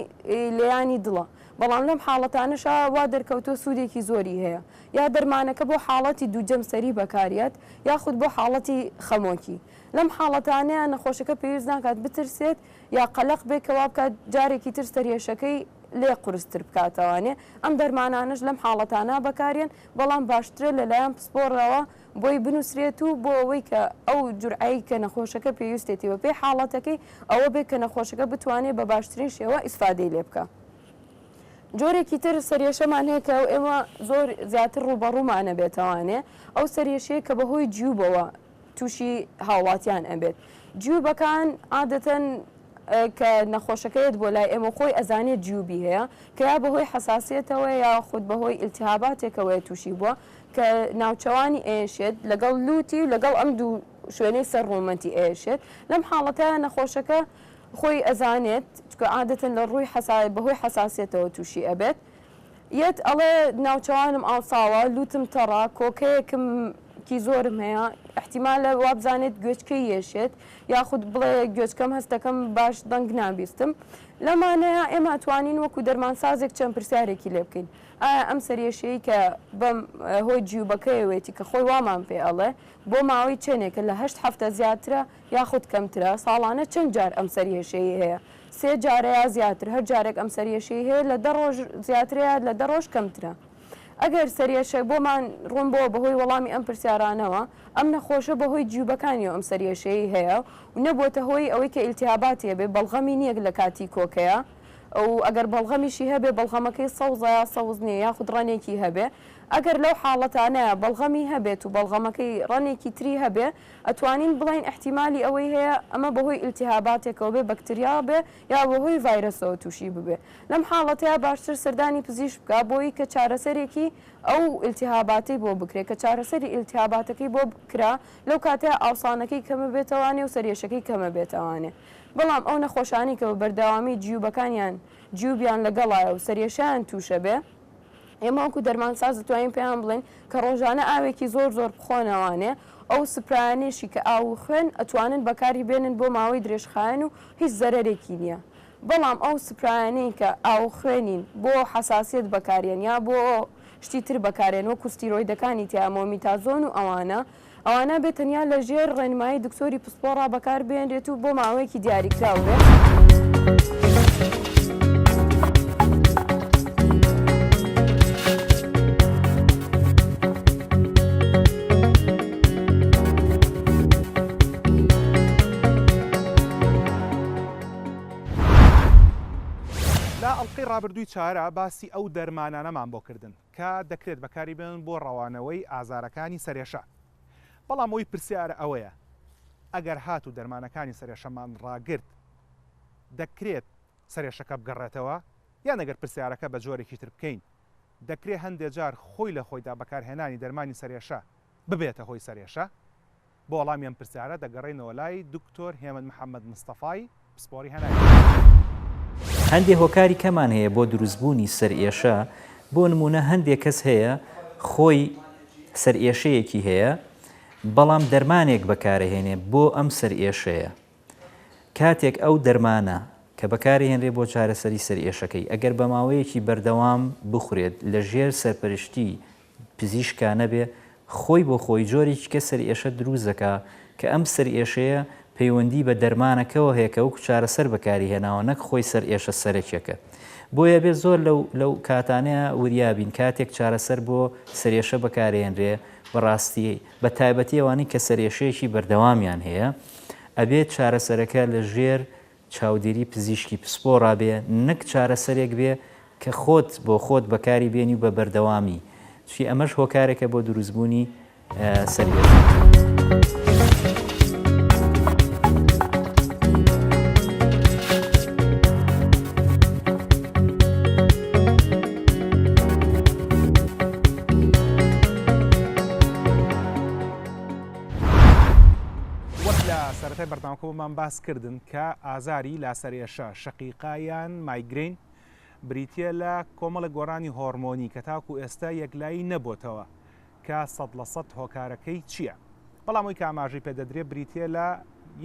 لێیانی دڵە بەڵام لەم حاڵەتانەشا وا دەرکەوتۆ سوودێکی زۆری هەیە یا دەرمانەکە بۆ حاڵەتی دووجەم سەری بەکاریات یاخود بۆ حاڵەتی خەمۆکی لەم حاڵەتانەیە نەخۆشەکە پێویست ناکات بترسێت یا قەلق بێکەوە بکات جارێکی تر سەرێشەکەی لێ قورستر بکاتەوانێ ئەم دەرمانانش لەم حاڵەتانە بەکارێن بەڵام باشترە لەلایەن پسپۆڕەوە بۆی بنووسرێت و بۆ ئەوەی کە ئەو جورعایی کە نەخۆشەکە پێویستێتیوە پێی حاڵەتەکەی ئەوە بێت کە نەخۆشەکە بتوانێت بە باشترین شێوە ئیسفادەی لێ بکە جۆرێکی تر سەرێشەمان هەیە کە ئێمە زۆر زیاتر ڕوبەڕوومانە بێتەوانێ ئەو سەرێشەیە کە بەهۆی جیوبەوە تووشی هاوڵاتیان ئەبێت جیوبەکان عادەتەن کە نەخۆشەکەیت بۆ لای ئێمە خۆی ئەزانێت جیوبی هەیە کە یا بەهۆی حساسیتەوە یا خود بەهۆی ئیلتیهاباتێکەوەی تووشی بووە کە ناوچەوانی ئێشێت لەگەڵ لوتی و لەگەڵ ئەم دوو شوێنەی سەر ڕوومەتی ئێشێت لەم حاڵەتە نەخۆشەکە خۆی ئەزانێت کە عادەتەن لە ڕووی بەهۆی حساسیتەوە تووشی ئەبێت یەت ئەڵێ ناوچەوانم ئاڵساوە لوتم تەڕا کۆکەیەکم کی زۆرم هەیە احتیمالە وابزانێت گوێچکەی یێشێت یاخود بڵێ گوێچکەم هەستەکەم باش دەنگ نابیستم لەمانەیە ئێمە ئەتوانین وەکو دەرمانسازێک چەند پرسیارێکی لێ بکەین ئایا ئەم سەرێشەیە کە بەم هۆی جیوبەکەیەوێتی کە خۆی وامان پێ ئەڵێ بۆ ماوەی چێنێکە لە 8 هەفتە زیاترە یاخود کەمترە ساڵانە چەند جار ئەم سەرێشەیە هەیە 3 جارەیە زیاتر هەر جارێک ئەم سەرێشەی هەیە لە 10 ڕۆژ زیاترەیە لە 10 ڕۆژ کەمترە ئەگەر سەرێشە بۆمان ڕوون بۆ بەهۆی وەڵامی ئەم پرسیارانەوە ئەم نەخۆشە بەهۆی جیوبەکانی ئەم سەرێشەی هەیە و نەبووتە هۆی ئەوەی کە ئیلتیهاباتێ بێ بەڵغەمی نییە لە کاتی کۆکەیە ئەو ئەگەر بەڵغەمیشی هەبێ بەڵغەمەکەی سەوزە یا سەوز نییە یاخود ڕەنێکی هەبێ ئەگەر لەو حاڵەتانەیە بەڵغەمی هەبێت و بەڵغەمەکەی ڕەنێکی تری هەبێ ئەتوانین بڵین احتیمالی ئەوەی هەیە ئەمە بەهۆی ئیلتیهاباتێکەوە بێ بەکتریا بێ یا بەهۆی ڤایرەسەوە تووشی ببێ لەم حاڵەتەیە باشتر سەردانی پزیشک بکە بۆی کە چارەسەرێکی ئەو ئیلتیهاباتی بۆ بکرێت کە چارەسەری ئیلتیهاباتەکەی بۆ بکرا لەو کاتەیە ئاوسانەکەی کەمە بێتەوانێ و سەرێشەکەی کەمە بێتەوانێ بەڵام ئەو نەخۆشانی کە بە بەردەوامی جیوبەکانیان جیوبیان لەگەڵایە و سەرێشیان تووشە بێ ئێمە وەکو دەرمانساز دەتوانین پێیان بڵێن کە ڕۆژانە ئاوێکی زۆر بخۆنەوانێ ئەو سپرایانێشی کە ئاو خوێن ئەتوانن بەکاری بێنن بۆ ماوەی درێژخایەن و هیچ زەرەرێکی نییە بەڵام ئەو سپرایانەی کە ئاو خوێنین بۆ حساسیت بەکارێن یا بۆ شتی تر بەکارێن وەکو ستیرۆیدەکانی تیامۆمیتازۆن و ئەوانە بێتەنیا لە ژێر ڕێنمایی دکتۆری پسپۆڕا بەکار بێنرێت و بۆ ماوەیەکی دیاریکراوێت. بەڵامەی ڕابردووی چارە باسی ئەو دەرمانانەمان بۆ کردن کە دەکرێت بەکاری بن بۆ ڕەوانەوەی ئازارەکانی سەرێشە. بەڵام ئەوی پرسیارە ئەوەیە ئەگەر هات و دەرمانەکانی سەرێشەمان ڕاگرت دەکرێت سەرێشەکە بگەڕێتەوە یان ئەگەر پرسیارەکە بە جۆرێکی تر بکەین دەکرێت هەندێک جار خۆی لە خۆیدا بەکارهێنانی دەرمانی سەرێشە ببێتە هۆی سەرێشە. بۆ وەڵامیان پرسیارە دەگەڕێنەوە لای دکتۆر هێمن محەممەد مستەفای پسپۆری هەنایی. هەندێک هۆکاری کەمان هەیە بۆ دروستبوونی سەرئێشە. بۆ نمونە هەندێک کەس هەیە خۆی سەرئێشەیەکی هەیە بەڵام دەرمانێک بەکارهێنێ بۆ ئەم سەرئێشەیە. کاتێک ئەو دەرمانە کە بەکارهێنرێ بۆ چارەسەری سەرئێشەکەی ئەگەر بە ماوەیەکی بەردەوام بخورێت لە ژێر سەرپەرشتی پزیشکانە بێ خۆی بۆ خۆی جۆرێکی کە سەرئێشە دروست دەکا کە ئەم سەرئێشەیە پەیوەندی بە دەرمانەکەەوە هەیە کە وەکو چارەسەر بەکاری هێناوە نەک خۆی سەرئێشە سەرەکیەکە. بۆیە بێ زۆر لەو کاتانەیە وریابین کاتێک چارەسەر بۆ سەرێشە بەکارهێنرێ بەڕاستی بە تایبەتی ئەوانی کە سەرێشەیەکی بەردەوامیان هەیە ئەبێت چارەسەرەکە لە ژێر چاودێری پزیشکی پسپۆڕا بێ نەک چارەسەرێک بێ کە خۆت بۆ خۆت بەکاری بێنی و بە بەردەوامی چی ئەمەش هۆکارێکە بۆ دروستبوونی سەرئێشە. سەرەتای بەردەوامکەوەمان باس کردن کە ئازاری لاسەرێشە شەقیقایان مایگرین بریتە لە کۆمەڵە گۆڕانی هۆرمۆنی کە تاکو ئێستا یەکلایی نەبووتەوە کە 100% هۆکارەکەی چییە؟ بەڵام ئەوی کە ئاماژەی پێدەدرێ بریتە لە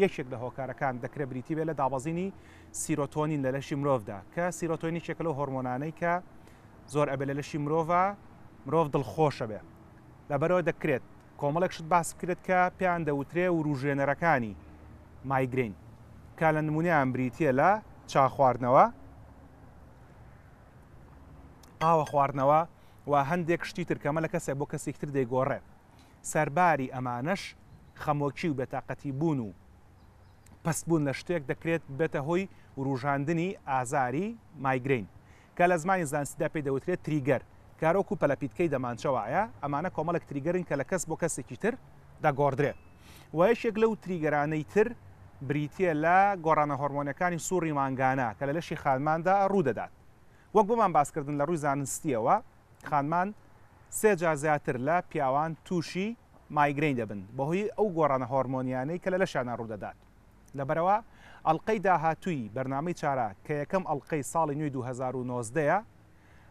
یەکێک لە هۆکارەکان دەکرێت بریتی بێ لە دابەزینی سیرۆتۆنین لە لەشی مرۆڤدا کە سیرۆتۆنی شێکە لەو هۆرمۆنانەی کە زۆر ئەبێ لە لەشی مرۆڤ دڵخۆشە بێ. لەبەرەوە دەکرێت کۆمەڵێکشت باس بکرێت کە پێیان دەوترێ وروژێنەرەکانی مایگرین کە لە نمونەیان بریتە لە چا خواردنەوە، ئاوە خواردنەوە و هەندێک شتی ترکەمە لە کەسێک بۆ کەسێک تر دەیگۆڕێ. سەرباری ئەمانەش خەمۆکی و بێتاقەتی بوون و پەستبوون لە شتێک دەکرێت بێتە هۆی وروژاندنی ئازاری مایگرین کە لە زمانی زانستیدا پێی دەوترێت تریگەر کارۆک و پەلەپیتکەی دەمانچەوایە. ئەمانە کۆمەڵێک تریگەرن کە لە کەس بۆ کەسێکی تر دەگۆڕدرێت. و یەکێک لەو تریگەرانەی تر بریتە لە گۆڕانە هۆرمۆنەکانی سووڕی مانگانە کە لە لەشی خانماندا ڕوودەدات. وەک بۆمان باسکردن لە ڕووی زانستیەوە خانمان سێ جار زیاتر لە پیاوان تووشی مایگرین دەبن بەهۆی ئەو گۆڕانە هۆرمۆنیانەی کە لە لەشیانە ڕوودەدات. لەبەرەوە ئەڵلقەی داهاتووی بەرنامەی چارە کە یەکەم ئەڵلقەی ساڵی نوێی 2019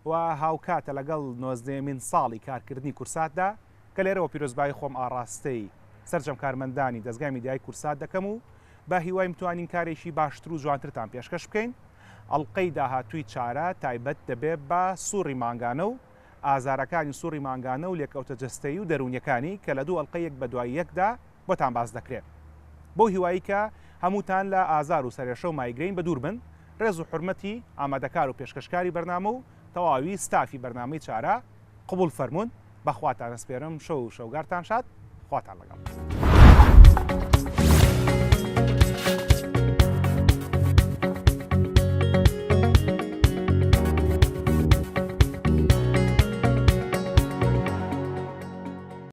و هاوکاتە للەگەڵ 19مین ساڵی کارکردنی کورساتدا کە لێرەوە پیرۆزبایی خۆم ئاڕاستەی سەرجەم کارمەندانی دەستگای میدیای کورسات دەکەم و بە هیوای متوانین کارێکی باشتر و جوانترتان پێشکەش بکەین. ئەڵلقەی داهاتووی چارە تایبەت دەبێت بە سووڕی مانگانە و ئازارەکانی سووڕی مانگانە و لێکەوتە جەستەیی و دەرونیەکانی کە لە دوو ئەڵلقەیەک بە دوای یەکدا بۆتان باس دەکرێت. بۆ هیوایی کە هەمووتان لە ئازار و سەرێشە و مایگرین بەدوور بن، ڕێز و حورمەتی ئامادەکار و پێشکەشکاری بەرنامە و تەواوی ستافی بەرنامەی چارە قبول فەرمونون بەخواتان ئەسپێرم شەو و شەوگارتان شاد خواتان لەگەڵ.